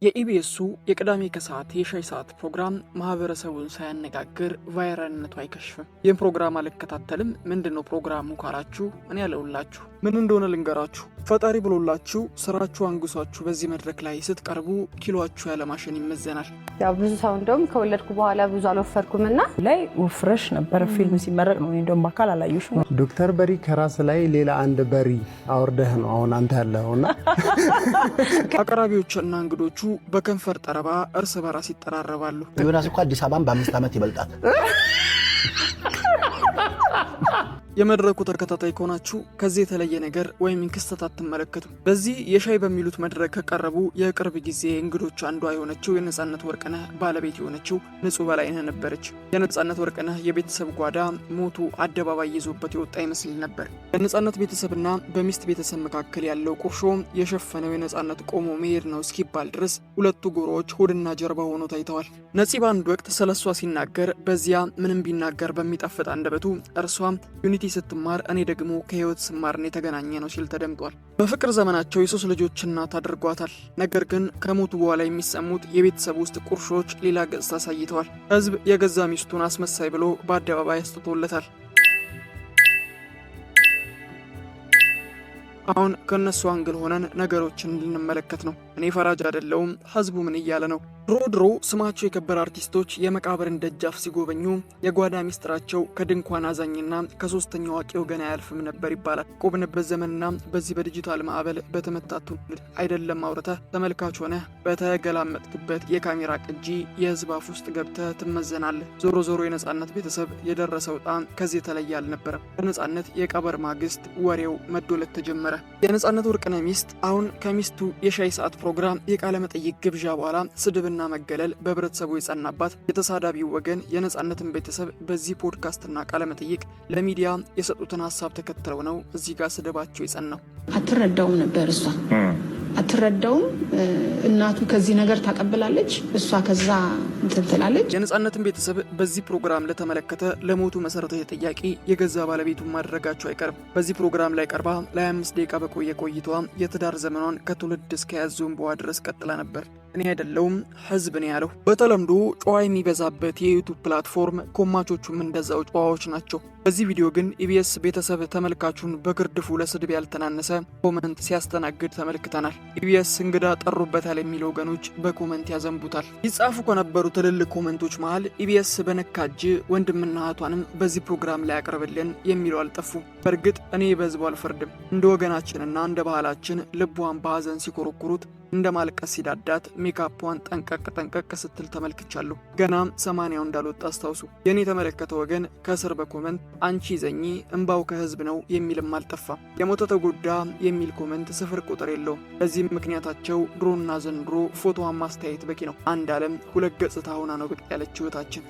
የኢቢኤሱ የቅዳሜ ከሰዓት የሻይ ሰዓት ፕሮግራም ማህበረሰቡን ሳያነጋግር ቫይራልነቱ አይከሽፍም። ይህን ፕሮግራም አልከታተልም ምንድነው ፕሮግራሙ ካላችሁ እኔ ያለውላችሁ ምን እንደሆነ ልንገራችሁ። ፈጣሪ ብሎላችሁ ስራችሁ አንግሷችሁ በዚህ መድረክ ላይ ስትቀርቡ ኪሎአችሁ ያለማሸን ይመዘናል። ያው ብዙ ሰው እንደውም ከወለድኩ በኋላ ብዙ አልወፈርኩምና ላይ ወፍረሽ ነበር ፊልም ሲመረቅ ነው እንደውም በአካል አላየሽም። ዶክተር በሪ ከራስ ላይ ሌላ አንድ በሪ አውርደህ ነው አሁን አንተ ያለውና አቅራቢዎችና እንግዶቹ በከንፈር ጠረባ እርስ በራስ ይጠራረባሉ። ዮናስ እኮ አዲስ አበባን በ5 ዓመት ይበልጣል። የመድረኩ ተከታታይ ከሆናችሁ ከዚህ የተለየ ነገር ወይም ክስተት አትመለከቱ። በዚህ የሻይ በሚሉት መድረክ ከቀረቡ የቅርብ ጊዜ እንግዶች አንዷ የሆነችው የነጻነት ወርቅነህ ባለቤት የሆነችው ንጹህ በላይነህ ነበረች። የነጻነት ወርቅነህ የቤተሰብ ጓዳ ሞቱ አደባባይ ይዞበት የወጣ ይመስል ነበር። በነጻነት ቤተሰብና በሚስት ቤተሰብ መካከል ያለው ቁርሾ የሸፈነው የነጻነት ቆሞ መሄድ ነው እስኪባል ድረስ ሁለቱ ጎሮዎች ሆድና ጀርባ ሆኖ ታይተዋል። ነፂ በአንድ ወቅት ስለሷ ሲናገር በዚያ ምንም ቢናገር በሚጣፍጥ አንደበቱ እርሷ ዩኒቲ ስትማር እኔ ደግሞ ከህይወት ስማርን የተገናኘ ነው ሲል ተደምጧል። በፍቅር ዘመናቸው የሶስት ልጆች እናት አድርጓታል። ነገር ግን ከሞቱ በኋላ የሚሰሙት የቤተሰብ ውስጥ ቁርሾች ሌላ ገጽታ አሳይተዋል። ህዝብ የገዛ ሚስቱን አስመሳይ ብሎ በአደባባይ አስጥቶለታል። አሁን ከነሱ አንግል ሆነን ነገሮችን ልንመለከት ነው። እኔ ፈራጅ አይደለሁም። ህዝቡ ምን እያለ ነው? ድሮ ስማቸው የከበረ አርቲስቶች የመቃብርን ደጃፍ ሲጎበኙ የጓዳ ሚስጥራቸው ከድንኳን አዛኝና ከሶስተኛው አዋቂ ወገን አያልፍም ነበር ይባላል። ቆብንበት ዘመንና በዚህ በዲጂታል ማዕበል በተመታቱ አይደለም አውርተህ ተመልካች ሆነህ በተገላመጥክበት የካሜራ ቅጂ የህዝብ አፍ ውስጥ ገብተህ ትመዘናለህ። ዞሮ የነጻነት ቤተሰብ የደረሰው ጣም ከዚህ የተለየ አልነበረም። በነጻነት የቀበር ማግስት ወሬው መዶለት ተጀመረ። የነጻነት ወርቅነህ ሚስት አሁን ከሚስቱ የሻይ ሰዓት ፕሮግራም የቃለ መጠይቅ ግብዣ በኋላ ስድብና መገለል በህብረተሰቡ የጸናባት የተሳዳቢው ወገን የነጻነትን ቤተሰብ በዚህ ፖድካስትና ቃለ መጠይቅ ለሚዲያ የሰጡትን ሀሳብ ተከትለው ነው እዚህ ጋር ስድባቸው የጸናው። አትረዳውም ነበር እሷ አትረዳውም። እናቱ ከዚህ ነገር ታቀብላለች፣ እሷ ከዛ ትላለች። የነጻነትን ቤተሰብ በዚህ ፕሮግራም ለተመለከተ ለሞቱ መሰረታዊ ጥያቄ የገዛ ባለቤቱን ማድረጋቸው አይቀርም። በዚህ ፕሮግራም ላይ ቀርባ ለ25 ደቂቃ በቆየ ቆይቷ የትዳር ዘመኗን ከትውልድ እስከ ያዙን በዋ ድረስ ቀጥላ ነበር። እኔ አይደለሁም ህዝብ ነው ያለው። በተለምዶ ጨዋ የሚበዛበት የዩቲዩብ ፕላትፎርም ኮማቾቹም እንደዛው ጨዋዎች ናቸው። በዚህ ቪዲዮ ግን ኢቢኤስ ቤተሰብ ተመልካቹን በግርድፉ ለስድብ ያልተናነሰ ኮመንት ሲያስተናግድ ተመልክተናል። ኢቢኤስ እንግዳ ጠሩበታል የሚሉ ወገኖች በኮመንት ያዘንቡታል። ይጻፉ ከነበሩ ትልልቅ ኮመንቶች መሃል ኢቢኤስ በነካጅ ወንድምና እህቷንም በዚህ ፕሮግራም ላይ ያቀርብልን የሚሉ አልጠፉ። በእርግጥ እኔ በህዝቡ አልፈርድም። እንደ ወገናችንና እንደ ባህላችን ልቧን በሀዘን ሲኮረኩሩት እንደ ማልቀስ ሲዳዳት ሜካፑን ጠንቀቅ ስትል ተመልክቻለሁ። ገና 80 እንዳልወጣ አስታውሱ። የኔ የተመለከተ ወገን ከስር በኮመንት አንቺ ዘኚ እንባው ከህዝብ ነው የሚልም አልጠፋም። የሞተ ተጎዳ የሚል ኮመንት ስፍር ቁጥር የለውም። ለዚህም ምክንያታቸው ድሮና ዘንድሮ ፎቶዋን ማስተያየት በቂ ነው። አንድ ዓለም ሁለት ገጽታ ሆና ነው ብቅ ያለችው እህታችን።